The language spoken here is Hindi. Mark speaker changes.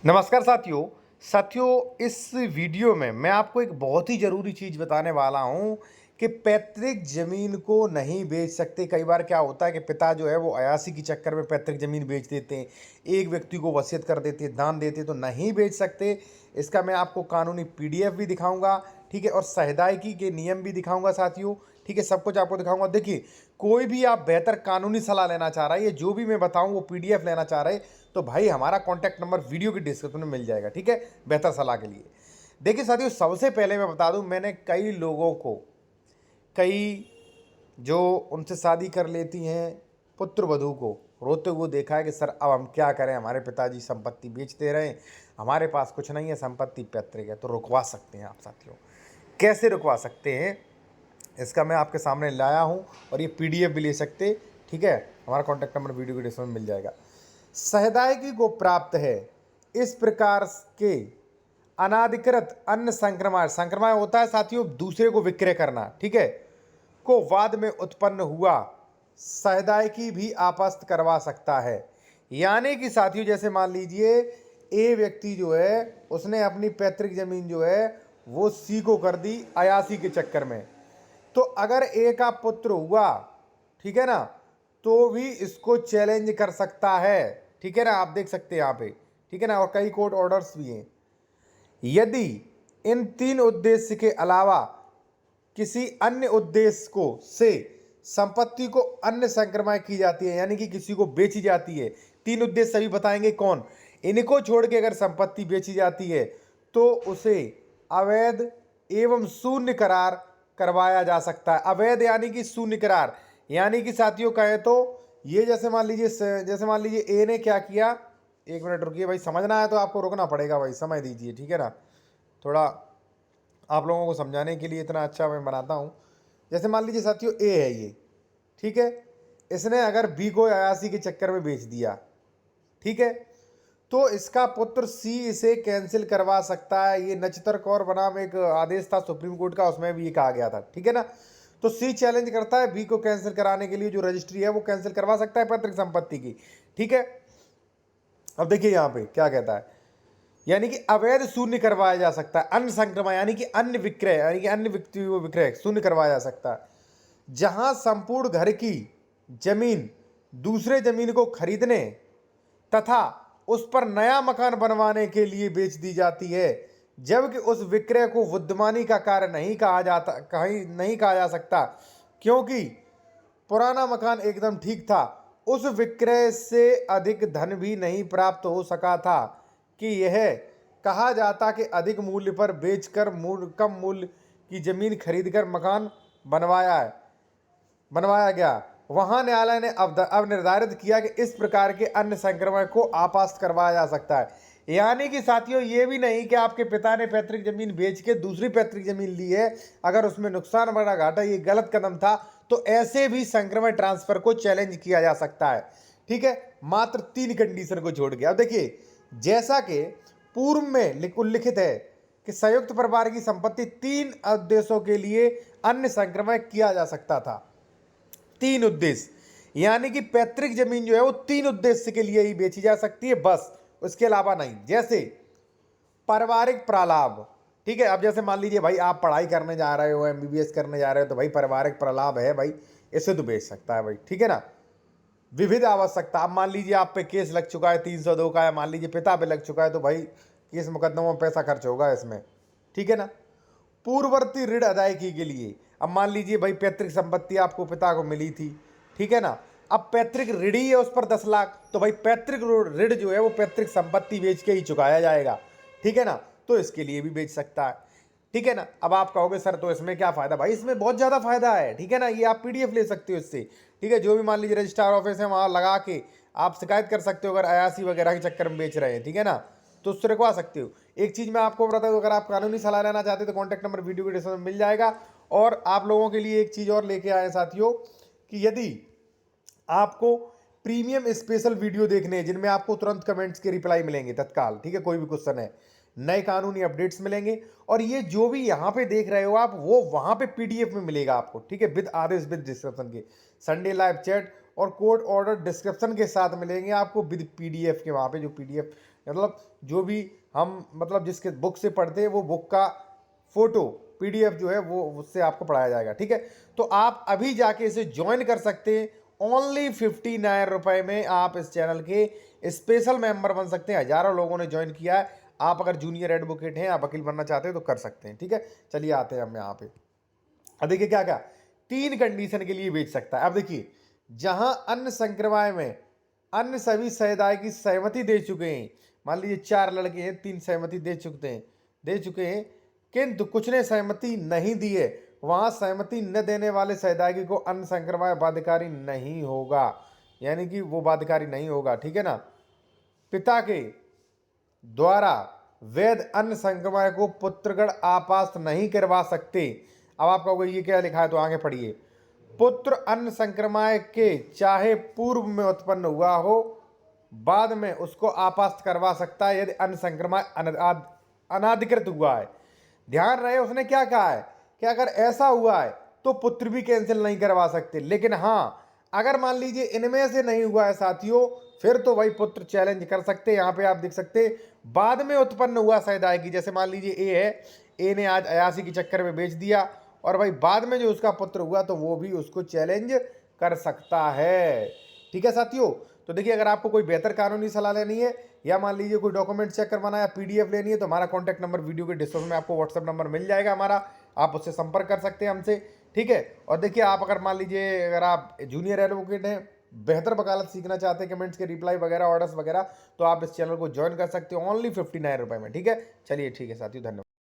Speaker 1: नमस्कार साथियों इस वीडियो में मैं आपको एक बहुत ही ज़रूरी चीज़ बताने वाला हूं कि पैतृक ज़मीन को नहीं बेच सकते। कई बार क्या होता है कि पिता जो है वो अयासी के चक्कर में पैतृक ज़मीन बेच देते हैं, एक व्यक्ति को वसीयत कर देते हैं, दान देते हैं, तो नहीं बेच सकते। इसका मैं आपको कानूनी पीडीएफ भी दिखाऊंगा, ठीक है, और सहदायकी के नियम भी दिखाऊंगा साथियों, ठीक है, सब कुछ आपको दिखाऊंगा। देखिए, कोई भी आप बेहतर कानूनी सलाह लेना चाह रहा है, ये जो भी मैं बताऊं वो पीडीएफ लेना चाह रहे हैं, तो भाई हमारा कॉन्टैक्ट नंबर वीडियो की डिस्क्रिप्शन में मिल जाएगा, ठीक है, बेहतर सलाह के लिए। देखिए साथियों, सबसे पहले मैं बता दूं, मैंने कई लोगों को, कई जो उनसे शादी कर लेती हैं पुत्र वधू को रोते हुए देखा है कि सर अब हम क्या करें, हमारे पिताजी संपत्ति बेच दे रहे हैं, हमारे पास कुछ नहीं है, संपत्ति पैतृक है। तो रुकवा सकते हैं आप साथियों। कैसे रुकवा सकते हैं, इसका मैं आपके सामने लाया हूं, और ये पीडीएफ भी ले सकते, ठीक है, हमारा कॉन्टैक्ट नंबर वीडियो के डिस्क्रिप्शन में मिल जाएगा। सहदायगी को प्राप्त है इस प्रकार के अनाधिकृत अन्न संक्रमण, संक्रमण होता है साथियों दूसरे को विक्रय करना, ठीक है, को वाद में उत्पन्न हुआ सहदायगी भी आपस्त करवा सकता है। यानी कि साथियों, जैसे मान लीजिए ए व्यक्ति जो है उसने अपनी पैतृक जमीन जो है वो सी को कर दी अयासी के चक्कर में, तो अगर ए का पुत्र हुआ, ठीक है ना, तो भी इसको चैलेंज कर सकता है, ठीक है ना, आप देख सकते हैं यहाँ पे, ठीक है ना, और कई कोर्ट ऑर्डर्स भी हैं। यदि इन तीन उद्देश्य के अलावा किसी अन्य उद्देश्य को से संपत्ति को अन्य संक्रमण की जाती है, यानी कि किसी को बेची जाती है, तीन उद्देश्य सभी बताएंगे कौन, इनको छोड़ के अगर संपत्ति बेची जाती है तो उसे अवैध एवं शून्य करार करवाया जा सकता है। अवैध यानी कि शून्य करार, यानी कि साथियों कहें तो ये जैसे मान लीजिए ए ने क्या किया, एक मिनट रुकिए भाई, समझना है तो आपको रुकना पड़ेगा भाई, समय दीजिए, ठीक है ना, थोड़ा आप लोगों को समझाने के लिए इतना अच्छा मैं बनाता हूँ। जैसे मान लीजिए साथियों ए है ये, ठीक है, इसने अगर बी को अयासी के चक्कर में बेच दिया, ठीक है, तो इसका पुत्र सी इसे कैंसिल करवा सकता है। ये नचितर कौर बनाम एक आदेश था सुप्रीम कोर्ट का, उसमें भी ये कहा गया था, ठीक है ना। तो सी चैलेंज करता है बी को कैंसिल कराने के लिए, जो रजिस्ट्री है वो कैंसिल करवा सकता है पैतृक संपत्ति की, ठीक है। अब देखिए यहाँ पे क्या कहता है, यानी कि अवैध शून्य करवाया जा सकता है, अन्य संक्रमण यानी कि अन्य विक्रय, यानी कि अन्य व्यक्ति को विक्रय शून्य करवाया जा सकता है। जहां संपूर्ण घर की जमीन दूसरे जमीन को खरीदने तथा उस पर नया मकान बनवाने के लिए बेच दी जाती है, जबकि उस विक्रय को बुद्धिमानी का कार्य नहीं कहा जाता, कहीं नहीं कहा जा सकता, क्योंकि पुराना मकान एकदम ठीक था, उस विक्रय से अधिक धन भी नहीं प्राप्त हो सका था कि यह कहा जाता कि अधिक मूल्य पर बेचकर कम मूल्य की जमीन खरीदकर मकान बनवाया गया। वहां न्यायालय ने अब निर्धारित किया कि इस प्रकार के अन्य संक्रमण को आपास्त करवाया जा सकता है। यानी कि साथियों, ये भी नहीं कि आपके पिता ने पैतृक जमीन बेच के दूसरी पैतृक जमीन ली है, अगर उसमें नुकसान बड़ा घाटा, ये गलत कदम था, तो ऐसे भी संक्रमण ट्रांसफर को चैलेंज किया जा सकता है, ठीक है, मात्र तीन कंडीशन को छोड़ के। अब देखिए, जैसा कि पूर्व में उल्लिखित है कि संयुक्त परिवार की संपत्ति तीन उद्देश्यों के लिए अन्य संक्रमण किया जा सकता था। तीन उद्देश्य, यानी कि पैतृक जमीन जो है वो तीन उद्देश्य के लिए ही बेची जा सकती है, बस, उसके अलावा नहीं। जैसे पारिवारिक प्रलाभ, ठीक है, अब जैसे मान लीजिए भाई आप पढ़ाई करने जा रहे हो, एमबीबीएस करने जा रहे हो, तो भाई पारिवारिक प्रलाभ है भाई, इसे तो बेच सकता है भाई, ठीक है ना। विविध आवश्यकता, अब मान लीजिए आप पे केस लग चुका है 302 का, या मान लीजिए पिता पे लग चुका है, तो भाई केस मुकदमों में पैसा खर्च होगा इसमें, ठीक है ना। पूर्ववर्ती ऋण अदायगी के लिए, अब मान लीजिए भाई पैतृक संपत्ति आपको पिता को मिली थी, ठीक है ना, अब पैतृक ऋण ही है उस पर 10 लाख, तो भाई पैतृक ऋण जो है वो पैतृक संपत्ति बेच के ही चुकाया जाएगा, ठीक है ना, तो इसके लिए भी बेच सकता है, ठीक है ना। अब आप कहोगे सर तो इसमें क्या फायदा, भाई इसमें बहुत ज़्यादा फायदा है, ठीक है ना, ये आप पीडीएफ ले सकते हो इससे, ठीक है, जो भी मान लीजिए रजिस्ट्रार ऑफिस है वहाँ लगा के आप शिकायत कर सकते हो, अगर अयासी वगैरह के चक्कर में बेच रहे हैं, ठीक है ना, तो उससे रुकवा सकते हो। एक चीज़ मैं आपको बता दूं, अगर आप कानूनी सलाह लेना चाहते हो तो कॉन्टैक्ट नंबर वीडियो के डिस्क्रिप्शन में मिल जाएगा। और आप लोगों के लिए एक चीज़ और लेके आए साथियों, कि यदि आपको प्रीमियम स्पेशल वीडियो देखने हैं जिनमें आपको तुरंत कमेंट्स के रिप्लाई मिलेंगे तत्काल, ठीक है, कोई भी क्वेश्चन है, नए कानूनी अपडेट्स मिलेंगे, और ये जो भी यहाँ पे देख रहे हो आप, वो वहाँ पे पीडीएफ में मिलेगा आपको, ठीक है, विद आदेश, विद डिस्क्रिप्शन के, संडे लाइव चैट और कोर्ट ऑर्डर डिस्क्रिप्शन के साथ मिलेंगे आपको विद पीडीएफ के। वहाँ पे जो पीडीएफ मतलब जो भी हम मतलब जिसके बुक से पढ़ते हैं वो बुक का फोटो पीडीएफ जो है वो उससे आपको पढ़ाया जाएगा, ठीक है। तो आप अभी जाके इसे ज्वाइन कर सकते हैं। ओनली 59 रुपए में आप इस चैनल के स्पेशल मेंबर बन सकते हैं। हजारों लोगों ने ज्वाइन किया है। आप अगर जूनियर एडवोकेट हैं, आप वकील बनना चाहते हैं तो कर सकते हैं, ठीक है। चलिए आते हैं हम यहाँ पे। अब देखिए क्या क्या 3 कंडीशन के लिए बेच सकता है। अब देखिए जहां अन्य संक्रमण में अन्य सभी समुदाय की सहमति दे चुके हैं, मान लीजिए 4 लड़के हैं, 3 सहमति दे चुके हैं किंतु कुछ ने सहमति नहीं दी है, वहां सहमति न देने वाले समुदाय को अन्य संक्रमण बाध्यकारी नहीं होगा, यानी कि वो बाध्यकारी नहीं होगा, ठीक है ना। पिता के द्वारा वैध अन्य संक्रमण को पुत्रगण आपास्त नहीं करवा सकते। अब आप कहोगे ये क्या लिखा है, तो आगे पढ़िए। पुत्र अन्य संक्रमण के चाहे पूर्व में उत्पन्न हुआ हो, बाद में उसको आपास्त करवा सकता है यदि अन्य संक्रमण अनाधिकृत हुआ है। ध्यान रहे उसने क्या कहा है कि अगर ऐसा हुआ है तो पुत्र भी कैंसिल नहीं करवा सकते, लेकिन हाँ अगर मान लीजिए इनमें से नहीं हुआ है साथियों, फिर तो वही पुत्र चैलेंज कर सकते हैं। यहाँ पे आप देख सकते हैं बाद में उत्पन्न हुआ समुदाय की, जैसे मान लीजिए ए है, ए ने आज अयासी के चक्कर में बेच दिया और भाई बाद में जो उसका पुत्र हुआ तो वो भी उसको चैलेंज कर सकता है, ठीक है साथियों। तो देखिए अगर आपको कोई बेहतर कानूनी सलाह लेनी है या मान लीजिए कोई डॉक्यूमेंट चेक करवाना है या पीडीएफ लेनी है तो हमारा कॉन्टैक्ट नंबर वीडियो के डिस्क्रिप्शन में आपको व्हाट्सएप नंबर मिल जाएगा हमारा, आप उससे संपर्क कर सकते हैं हमसे, ठीक है। और देखिए आप अगर मान लीजिए अगर आप जूनियर एडवोकेट हैं, बेहतर वकालत सीखना चाहते हैं, कमेंट्स के रिप्लाई वगैरह ऑर्डर्स वगैरह, तो आप इस चैनल को ज्वाइन कर सकते हो ओनली 59 रुपए में, ठीक है। चलिए ठीक है साथियों, धन्यवाद।